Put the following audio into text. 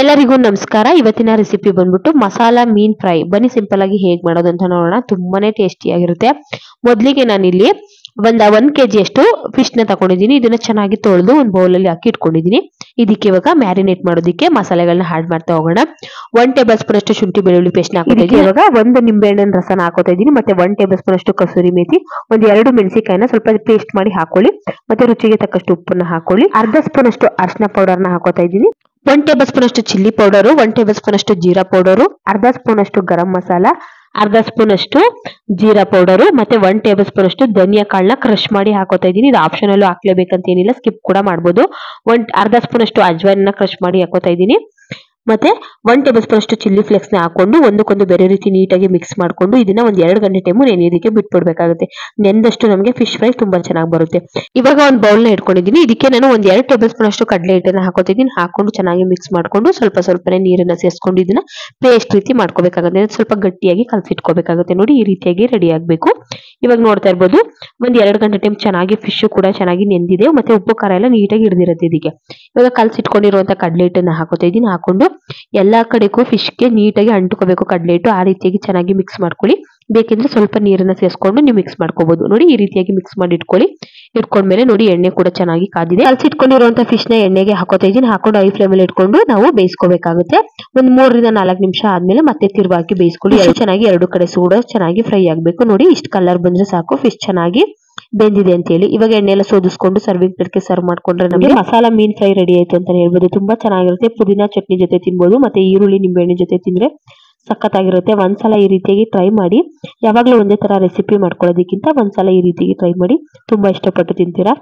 ಎಲ್ಲರಿಗೂ ನಮಸ್ಕಾರ. ಇವತ್ತಿನ ರೆಸಿಪಿ ಬಂದ್ಬಿಟ್ಟು ಮಸಾಲಾ ಮೀನ್ ಫ್ರೈ. ಬನ್ನಿ ಸಿಂಪಲ್ ಆಗಿ ಹೇಗ್ ಮಾಡೋದು ಅಂತ ನೋಡೋಣ. ತುಂಬಾನೇ ಟೇಸ್ಟಿ ಆಗಿರುತ್ತೆ. ಮೊದಲಿಗೆ ನಾನಿಲ್ಲಿ ಒಂದ್ ಕೆಜಿ ಅಷ್ಟು ಫಿಶ್ ನ ತಗೊಂಡಿದ್ದೀನಿ. ಇದನ್ನ ಚೆನ್ನಾಗಿ ತೊಳೆದು ಒಂದು ಬೌಲ್ ಅಲ್ಲಿ ಹಾಕಿ ಇಟ್ಕೊಂಡಿದ್ದೀನಿ. ಇದಕ್ಕೆ ಇವಾಗ ಮ್ಯಾರಿನೇಟ್ ಮಾಡೋದಕ್ಕೆ ಮಸಾಲೆಗಳನ್ನ ಆಡ್ ಮಾಡ್ತಾ ಹೋಗೋಣ. 1 ಟೇಬಲ್ ಸ್ಪೂನ್ ಅಷ್ಟು ಶುಂಠಿ ಬೆಳ್ಳುಳ್ಳಿ ಪೇಸ್ಟ್ ನ ಹಾಕೋತಾ ಇದ್ದೀನಿ. ಇವಾಗ ಒಂದು ನಿಂಬೆ ಹಣ್ಣಿನ ರಸನ ಹಾಕೋತಾ ಇದ್ದೀನಿ. ಮತ್ತೆ 1 ಟೇಬಲ್ ಸ್ಪೂನ್ ಅಷ್ಟು ಕಸೂರಿ ಮೇಥಿ, ಒಂದು 2 ಮೆಣಸಿನಕಾಯಿನ ಸ್ವಲ್ಪ ಪೇಸ್ಟ್ ಮಾಡಿ ಹಾಕೊಳ್ಳಿ. ಮತ್ತೆ ರುಚಿಗೆ ತಕ್ಕಷ್ಟು ಉಪ್ಪನ್ನ ಹಾಕೊಳ್ಳಿ. ಅರ್ಧ ಸ್ಪೂನ್ ಅಷ್ಟು ಅರಿಶಿನ ಪೌಡರ್ ನ ಹಾಕೋತಾ ಇದ್ದೀನಿ. 1 ಟೇಬಲ್ ಸ್ಪೂನ್ ಅಷ್ಟು ಚಿಲ್ಲಿ ಪೌಡರ್, 1 ಟೇಬಲ್ ಸ್ಪೂನ್ ಅಷ್ಟು ಜೀರಾ ಪೌಡರ್, ಅರ್ಧ ಸ್ಪೂನ್ ಅಷ್ಟು ಗರಂ ಮಸಾಲ, ಅರ್ಧ ಸ್ಪೂನ್ ಅಷ್ಟು ಜೀರಾ ಪೌಡರ್, ಮತ್ತೆ 1 ಟೇಬಲ್ ಸ್ಪೂನ್ ಅಷ್ಟು ಧನಿಯಾ ಕಾಳನ್ನ ಕ್ರಶ್ ಮಾಡಿ ಹಾಕೋತಾ ಇದ್ದೀನಿ. ಇದು ಆಪ್ಷನಲ್ ಹಾಕ್ಲೇಬೇಕಂತ ಏನಿಲ್ಲ, ಸ್ಕಿಪ್ ಕೂಡ ಮಾಡಬಹುದು. ಅರ್ಧ ಸ್ಪೂನ್ ಅಷ್ಟು ಅಜ್ವಾಯಿನ ಕ್ರಶ್ ಮಾಡಿ ಹಾಕೋತಾ ಇದ್ದೀನಿ. ಮತ್ತೆ 1 ಟೇಬಲ್ ಸ್ಪೂನ್ ಅಷ್ಟು ಚಿಲ್ಲಿ ಫ್ಲೇಕ್ಸ್ ನ ಹಾಕೊಂಡು ಒಂದಕ್ಕೊಂದು ಬೇರೆ ರೀತಿ ನೀಟಾಗಿ ಮಿಕ್ಸ್ ಮಾಡ್ಕೊಂಡು ಇದನ್ನ ಒಂದು 2 ಗಂಟೆ ಟೈಮು ನೆನೆಯೋದಕ್ಕೆ ಬಿಟ್ಬಿಡ್ಬೇಕಾಗುತ್ತೆ. ನೆಂದಷ್ಟು ನಮಗೆ ಫಿಶ್ ಫ್ರೈ ತುಂಬಾ ಚೆನ್ನಾಗಿ ಬರುತ್ತೆ. ಇವಾಗ ಒಂದು ಬೌಲ್ ನ ಇಟ್ಕೊಂಡಿದ್ದೀನಿ. ಇದಕ್ಕೆ ನಾನು ಒಂದು 2 ಟೇಬಲ್ ಸ್ಪೂನ್ ಅಷ್ಟು ಕಡಲೆ ಹಿಟ್ಟನ್ನ ಹಾಕೋತಿದ್ದೀನಿ. ಹಾಕೊಂಡು ಚೆನ್ನಾಗಿ ಮಿಕ್ಸ್ ಮಾಡ್ಕೊಂಡು ಸ್ವಲ್ಪನೇ ನೀರನ್ನ ಸೇರಿಸ್ಕೊಂಡು ಇದನ್ನ ಪೇಸ್ಟ್ ರೀತಿ ಮಾಡ್ಕೋಬೇಕಾಗುತ್ತೆ. ಸ್ವಲ್ಪ ಗಟ್ಟಿಯಾಗಿ ಕಲಸಿಟ್ಕೋಬೇಕಾಗುತ್ತೆ. ನೋಡಿ, ಈ ರೀತಿಯಾಗಿ ರೆಡಿ ಆಗ್ಬೇಕು. ಇವಾಗ ನೋಡ್ತಾ ಇರ್ಬೋದು, ಒಂದು 2 ಗಂಟೆ ಟೈಮ್ ಚೆನ್ನಾಗಿ ಫಿಶ್ ಕೂಡ ಚೆನ್ನಾಗಿ ನೆಂದಿದೆ. ಮತ್ತೆ ಉಪ್ಪು ಖಾರ ಎಲ್ಲ ನೀಟಾಗಿ ಹಿಡಿದಿರುತ್ತೆ ಇದಕ್ಕೆ. ಇವಾಗ ಕಲಸಿಟ್ಕೊಂಡಿರುವಂತ ಕಡಲೆ ಹಿಟ್ಟನ್ನ ಹಾಕೋತಾ ಇದ್ದೀನಿ. ಹಾಕೊಂಡು ಎಲ್ಲಾ ಕಡೆಗೂ ಫಿಶ್ಗೆ ನೀಟಾಗಿ ಅಂಟ್ಕೋಬೇಕು ಕಡಲೆ ಹಿಟ್ಟು. ಆ ರೀತಿಯಾಗಿ ಚೆನ್ನಾಗಿ ಮಿಕ್ಸ್ ಮಾಡ್ಕೊಳ್ಳಿ. ಬೇಕಿದ್ರೆ ಸ್ವಲ್ಪ ನೀರನ್ನ ಸೇರಿಸ್ಕೊಂಡು ನೀವು ಮಿಕ್ಸ್ ಮಾಡ್ಕೋಬಹುದು. ನೋಡಿ, ಈ ರೀತಿಯಾಗಿ ಮಿಕ್ಸ್ ಮಾಡಿ ಇಟ್ಕೊಳ್ಳಿ. ಇಟ್ಕೊಂಡ್ಮೇಲೆ ನೋಡಿ, ಎಣ್ಣೆ ಕೂಡ ಚೆನ್ನಾಗಿ ಕಾದಿದೆ. ಕಲಸಿಟ್ಕೊಂಡಿರುವಂತ ಫಿಶ್ ನ ಎಣ್ಣೆಗೆ ಹಾಕೋತಾ ಇದ್ದೀನಿ. ಹಾಕೊಂಡು ಹೈ ಫ್ಲೇಮ್ ಅಲ್ಲಿ ಇಟ್ಕೊಂಡು ನಾವು ಬೇಯಿಸ್ಕೋಬೇಕಾಗುತ್ತೆ. ಒಂದು 3 ರಿಂದ 4 ನಿಮಿಷ ಆದ್ಮೇಲೆ ಮತ್ತೆ ತಿರುವಾಗಿ ಬೇಯಿಸ್ಕೊಳ್ಳಿ. ಚೆನ್ನಾಗಿ 2 ಕಡೆ ಕೂಡ ಚೆನ್ನಾಗಿ ಫ್ರೈ ಆಗ್ಬೇಕು. ನೋಡಿ, ಇಷ್ಟು ಕಲರ್ ಬಂದ್ರೆ ಸಾಕು, ಫಿಶ್ ಚೆನ್ನಾಗಿ ಬೆಂದಿದೆ ಅಂತ ಹೇಳಿ. ಇವಾಗ ಎಣ್ಣೆ ಎಲ್ಲ ಸೋದಿಸ್ಕೊಂಡು ಸರ್ವಿಂಗ್ ಪ್ಲೇಟ್ಗೆ ಸರ್ವ್ ಮಾಡ್ಕೊಂಡ್ರೆ ನಮಗೆ ಮಸಾಲಾ ಮೀನ್ ಫ್ರೈ ರೆಡಿ ಆಯ್ತು ಅಂತ ಹೇಳ್ಬೋದು. ತುಂಬಾ ಚೆನ್ನಾಗಿರುತ್ತೆ. ಪುದೀನಾ ಚಟ್ನಿ ಜೊತೆ ತಿನ್ಬೋದು, ಮತ್ತೆ ಈರುಳ್ಳಿ ನಿಂಬೆಹಣ್ಣು ಜೊತೆ ತಿಂದ್ರೆ ಸಖತ್ತಾಗಿರುತ್ತೆ. ಒಂದ್ಸಲ ಈ ರೀತಿಯಾಗಿ ಟ್ರೈ ಮಾಡಿ. ಯಾವಾಗ್ಲೂ ಒಂದೇ ತರ ರೆಸಿಪಿ ಮಾಡ್ಕೊಳ್ಳೋದಕ್ಕಿಂತ ಒಂದ್ಸಲ ಈ ರೀತಿಯಾಗಿ ಟ್ರೈ ಮಾಡಿ. ತುಂಬಾ ಇಷ್ಟಪಟ್ಟು ತಿಂತೀರಾ.